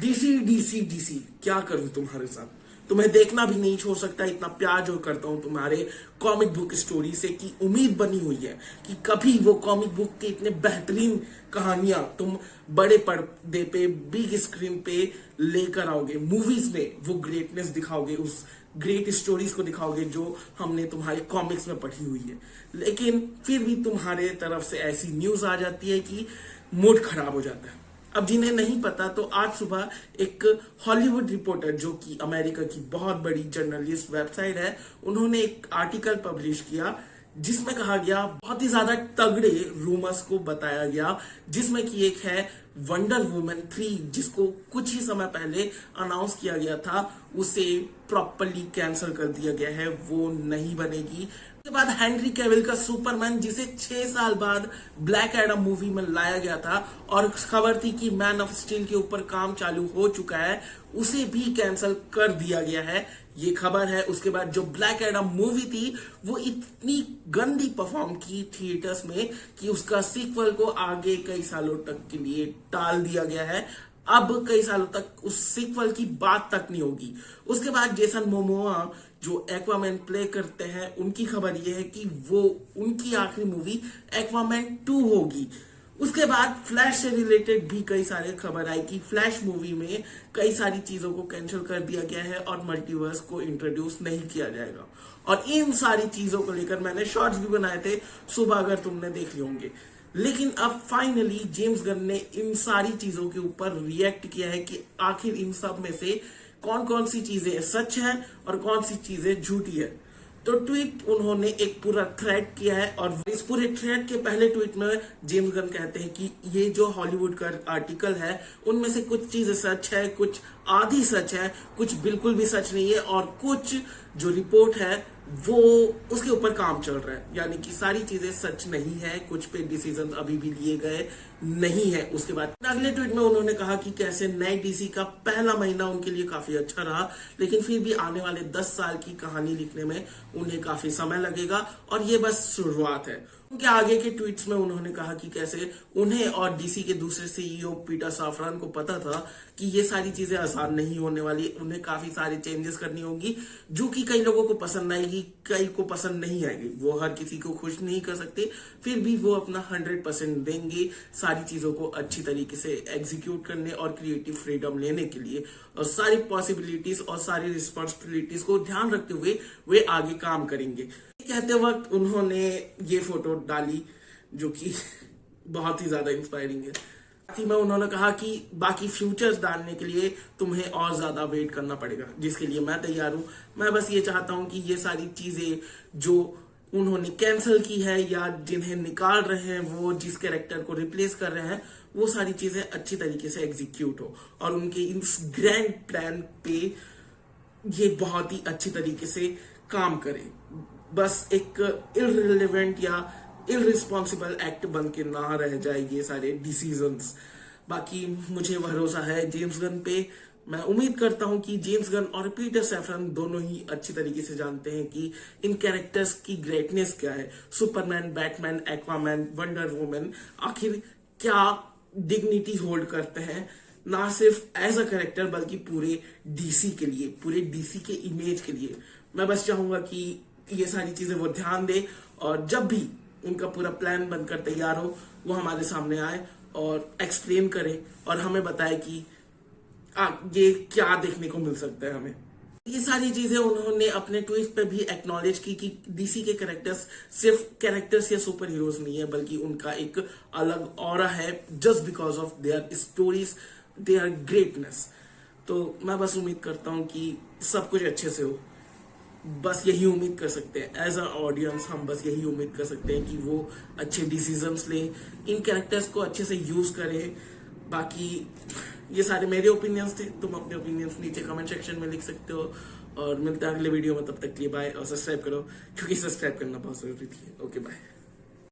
DC DC DC, क्या करूं तुम्हारे साथ। तुम्हें देखना भी नहीं छोड़ सकता, इतना प्यार जो करता हूं तुम्हारे कॉमिक बुक स्टोरी से कि उम्मीद बनी हुई है कि कभी वो कॉमिक बुक के इतने बेहतरीन कहानियां तुम बड़े पर्दे पे, बिग स्क्रीन पे लेकर आओगे। मूवीज में वो ग्रेटनेस दिखाओगे, उस ग्रेट स्टोरीज को दिखाओगे जो हमने तुम्हारे कॉमिक्स में पढ़ी हुई है। लेकिन फिर भी तुम्हारे तरफ से ऐसी न्यूज आ जाती है कि मूड खराब हो जाता है। अब जिन्हें नहीं पता, तो आज सुबह एक हॉलीवुड रिपोर्टर, जो कि अमेरिका की बहुत बड़ी जर्नलिस्ट वेबसाइट है, उन्होंने एक आर्टिकल पब्लिश किया जिसमें कहा गया, बहुत ही ज्यादा तगड़े रूमर्स को बताया गया, जिसमें कि एक है वंडर वुमन 3, जिसको कुछ ही समय पहले अनाउंस किया गया था, उसे प्रॉपरली कैंसिल कर दिया गया है, वो नहीं बनेगी। उसके बाद हेनरी कैविल का सुपरमैन, जिसे 6 साल बाद ब्लैक एडम मूवी में लाया गया था और खबर थी कि मैन ऑफ स्टील के ऊपर काम चालू हो चुका है, उसे भी कैंसिल कर दिया गया है, ये खबर है। उसके बाद जो ब्लैक एडम मूवी थी, वो इतनी गंदी परफॉर्म की थिएटर्स में कि उसका सीक्वल को आगे कई सालों तक के लिए टाल दिया गया है। अब कई सालों तक उस सीक्वल की बात तक नहीं होगी। उसके बाद जेसन मोमोआ, जो एक्वामैन प्ले करते हैं, उनकी खबर यह है कि वो उनकी आखिरी मूवी एक्वामैन 2 होगी। उसके बाद फ्लैश से रिलेटेड भी कई सारे खबर आई कि फ्लैश मूवी में कई सारी चीजों को कैंसिल कर दिया गया है और मल्टीवर्स को इंट्रोड्यूस नहीं किया जाएगा। और इन सारी चीजों को लेकर मैंने शॉर्ट्स भी बनाए थे सुबह, अगर तुमने देख लिए होंगे। लेकिन अब फाइनली जेम्स गन ने इन सारी चीजों के ऊपर रिएक्ट किया है कि आखिर इन सब में से कौन कौन सी चीजें सच है और कौन सी चीजें झूठी है। तो ट्वीट उन्होंने एक पूरा थ्रेड किया है, और इस पूरे थ्रेड के पहले ट्वीट में जेम्स गन कहते हैं कि ये जो हॉलीवुड का आर्टिकल है, उनमें से कुछ चीजें सच है, कुछ आधी सच है, कुछ बिल्कुल भी सच नहीं है, और कुछ जो रिपोर्ट है वो उसके ऊपर काम चल रहा है। यानी कि सारी चीजें सच नहीं है, कुछ पे डिसीजन अभी भी लिए गए नहीं है। उसके बाद अगले ट्वीट में उन्होंने कहा कि कैसे नए डीसी का पहला महीना उनके लिए काफी अच्छा रहा, लेकिन फिर भी आने वाले 10 साल की कहानी लिखने में उन्हें काफी समय लगेगा और ये बस शुरुआत है। उनके आगे के ट्वीट्स में उन्होंने कहा कि कैसे उन्हें और डीसी के दूसरे सीईओ पीटर साफरान को पता था कि ये सारी चीजें आसान नहीं होने वाली, उन्हें काफी सारे चेंजेस करनी होगी, जो कि कई लोगों को पसंद आएगी, कई को पसंद नहीं आएगी। वो हर किसी को खुश नहीं कर सकते, फिर भी वो अपना 100% देंगे सारी चीजों को अच्छी तरीके से एग्जीक्यूट करने और क्रिएटिव फ्रीडम लेने के लिए, और सारी पॉसिबिलिटीज और सारी रिस्पॉन्सिबिलिटीज को ध्यान रखते हुए वे आगे काम करेंगे। कहते वक्त उन्होंने ये फोटो डाली जो कि बहुत ही ज्यादा इंस्पायरिंग है। साथ ही में उन्होंने कहा कि बाकी फ्यूचर्स डालने के लिए तुम्हें और ज्यादा वेट करना पड़ेगा, जिसके लिए मैं तैयार हूं। मैं बस ये चाहता हूं कि ये सारी चीजें जो उन्होंने कैंसिल की है या जिन्हें निकाल रहे हैं, वो जिस कैरेक्टर को रिप्लेस कर रहे हैं, वो सारी चीजें अच्छी तरीके से एग्जीक्यूट हो और उनके इस ग्रैंड प्लान पे ये बहुत ही अच्छी तरीके से काम करे। बस एक इररिलेवेंट या इररिस्पॉन्सिबल एक्ट बन के ना रह जाए ये सारे डिसीजंस। बाकी मुझे भरोसा है जेम्स गन पे। मैं उम्मीद करता हूं कि जेम्स गन और पीटर सैफरन दोनों ही अच्छी तरीके से जानते हैं कि इन कैरेक्टर्स की ग्रेटनेस क्या है। Superman, Batman, Aquaman, wonder woman आखिर क्या डिग्निटी होल्ड करते हैं, ना सिर्फ एज अ कैरेक्टर बल्कि पूरे डीसी के लिए, पूरे डीसी के इमेज के लिए। मैं बस चाहूंगा कि ये सारी चीजें वो ध्यान दे, और जब भी उनका पूरा प्लान बनकर तैयार हो, वो हमारे सामने आए और एक्सप्लेन करे और हमें बताए कि ये क्या देखने को मिल सकता है हमें। ये सारी चीजें उन्होंने अपने ट्वीट पे भी एक्नॉलेज की कि डीसी के कैरेक्टर्स सिर्फ कैरेक्टर्स या सुपर हीरोज नहीं है, बल्कि उनका एक अलग ऑरा है, just because of their stories, their greatness. तो मैं बस उम्मीद करता हूं कि सब कुछ अच्छे से हो। बस यही उम्मीद कर सकते हैं एज अ ऑडियंस, हम बस यही उम्मीद कर सकते हैं कि वो अच्छे डिसीजंस लें, इन कैरेक्टर्स को अच्छे से यूज करें। बाकी ये सारे मेरे ओपिनियंस थे, तुम अपने ओपिनियंस नीचे कमेंट सेक्शन में लिख सकते हो, और मिलते हैं अगले वीडियो में। तब तक के लिए बाय, और सब्सक्राइब करो क्योंकि सब्सक्राइब करना बहुत जरूरी है। Okay bye.